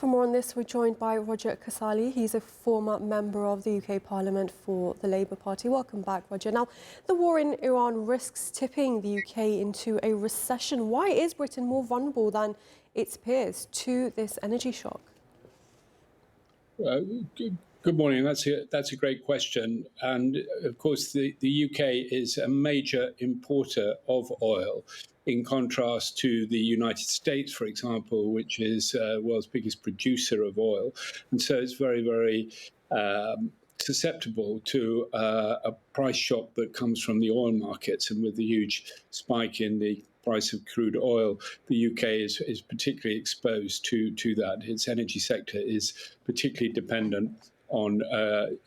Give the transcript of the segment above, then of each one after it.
For more on this, we're joined by Roger Casale. He's a former member of the UK Parliament for the Labour Party. Welcome back, Roger. Now, the war in Iran risks tipping the UK into a recession. Why is Britain more vulnerable than its peers to this energy shock? Good morning. That's a great question. And of course, the UK is a major importer of oil, in contrast to the United States, for example, which is world's biggest producer of oil. And so it's very, very susceptible to a price shock that comes from the oil markets. And with the huge spike in the price of crude oil, the UK is particularly exposed to that. Its energy sector is particularly dependent on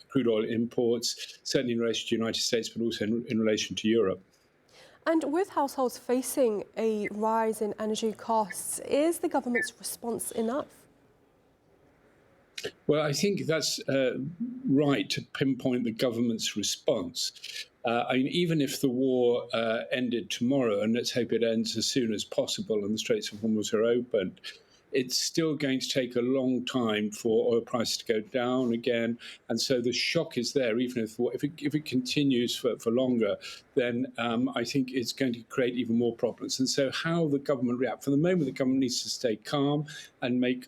crude oil imports, certainly in relation to the United States, but also in relation to Europe. And with households facing a rise in energy costs, is the government's response enough? Well, I think that's right to pinpoint the government's response. Even if the war ended tomorrow, and let's hope it ends as soon as possible and the Straits of Hormuz are opened, it's still going to take a long time for oil prices to go down again. And so the shock is there, even if it continues for longer, then I think it's going to create even more problems. And so how the government reacts, for the moment, the government needs to stay calm and make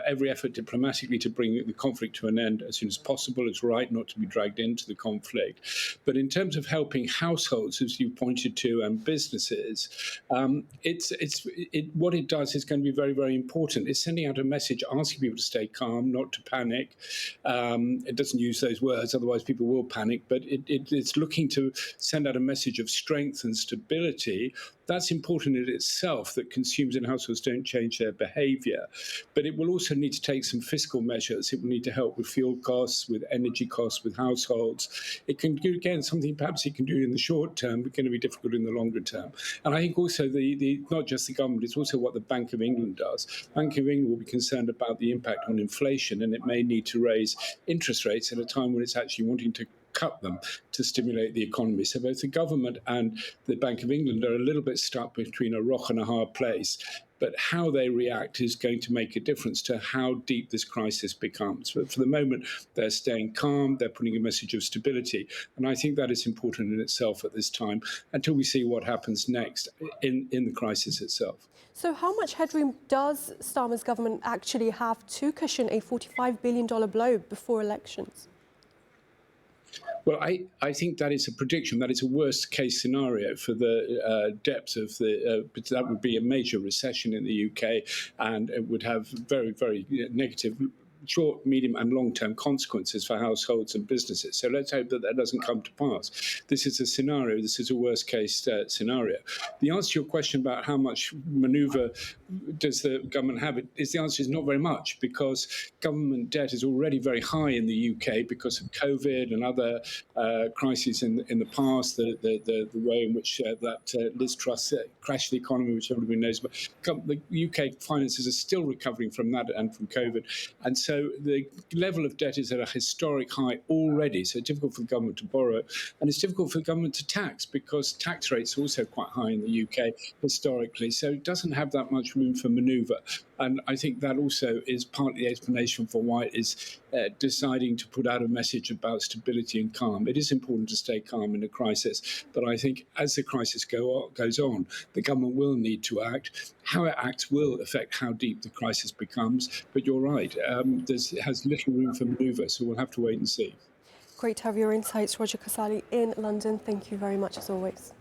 every effort diplomatically to bring the conflict to an end as soon as possible. It's right not to be dragged into the conflict. But in terms of helping households, as you pointed to, and businesses, what it does is going to be very, very important. It's sending out a message asking people to stay calm, not to panic. It doesn't use those words, otherwise people will panic, but it's looking to send out a message of strength and stability. That's important in itself, that consumers and households don't change their behaviour. But it will also need to take some fiscal measures. It will need to help with fuel costs, with energy costs, with households. It can do, again, something perhaps it can do in the short term, but going to be difficult in the longer term. And I think also not just the government, it's also what the Bank of England does. Bank of England will be concerned about the impact on inflation, and it may need to raise interest rates at a time when it's actually wanting to cut them to stimulate the economy. So both the government and the Bank of England are a little bit stuck between a rock and a hard place. But how they react is going to make a difference to how deep this crisis becomes. But for the moment, they're staying calm, they're putting a message of stability. And I think that is important in itself at this time, until we see what happens next in the crisis itself. So how much headroom does Starmer's government actually have to cushion a $45 billion blow before elections? Well, I think that is a prediction. That is a worst-case scenario for the depth of that would be a major recession in the UK, and it would have very, very negative short, medium and long-term consequences for households and businesses. So let's hope that doesn't come to pass. This is a scenario. This is a worst-case scenario. The answer to your question about how much manoeuvre does the government have, the answer is not very much, because government debt is already very high in the UK because of COVID and other crises in the past, the way in which that Liz Truss crashed the economy, which everybody knows about. The UK finances are still recovering from that and from COVID. And so the level of debt is at a historic high already. So it's difficult for the government to borrow. And it's difficult for the government to tax, because tax rates are also quite high in the UK historically. So it doesn't have that much room for manoeuvre. And I think that also is partly the explanation for why it is deciding to put out a message about stability and calm. It is important to stay calm in a crisis. But I think as the crisis goes on, the government will need to act. How it acts will affect how deep the crisis becomes. But you're right, it has little room for manoeuvre, so we'll have to wait and see. Great to have your insights, Roger Casale in London. Thank you very much, as always.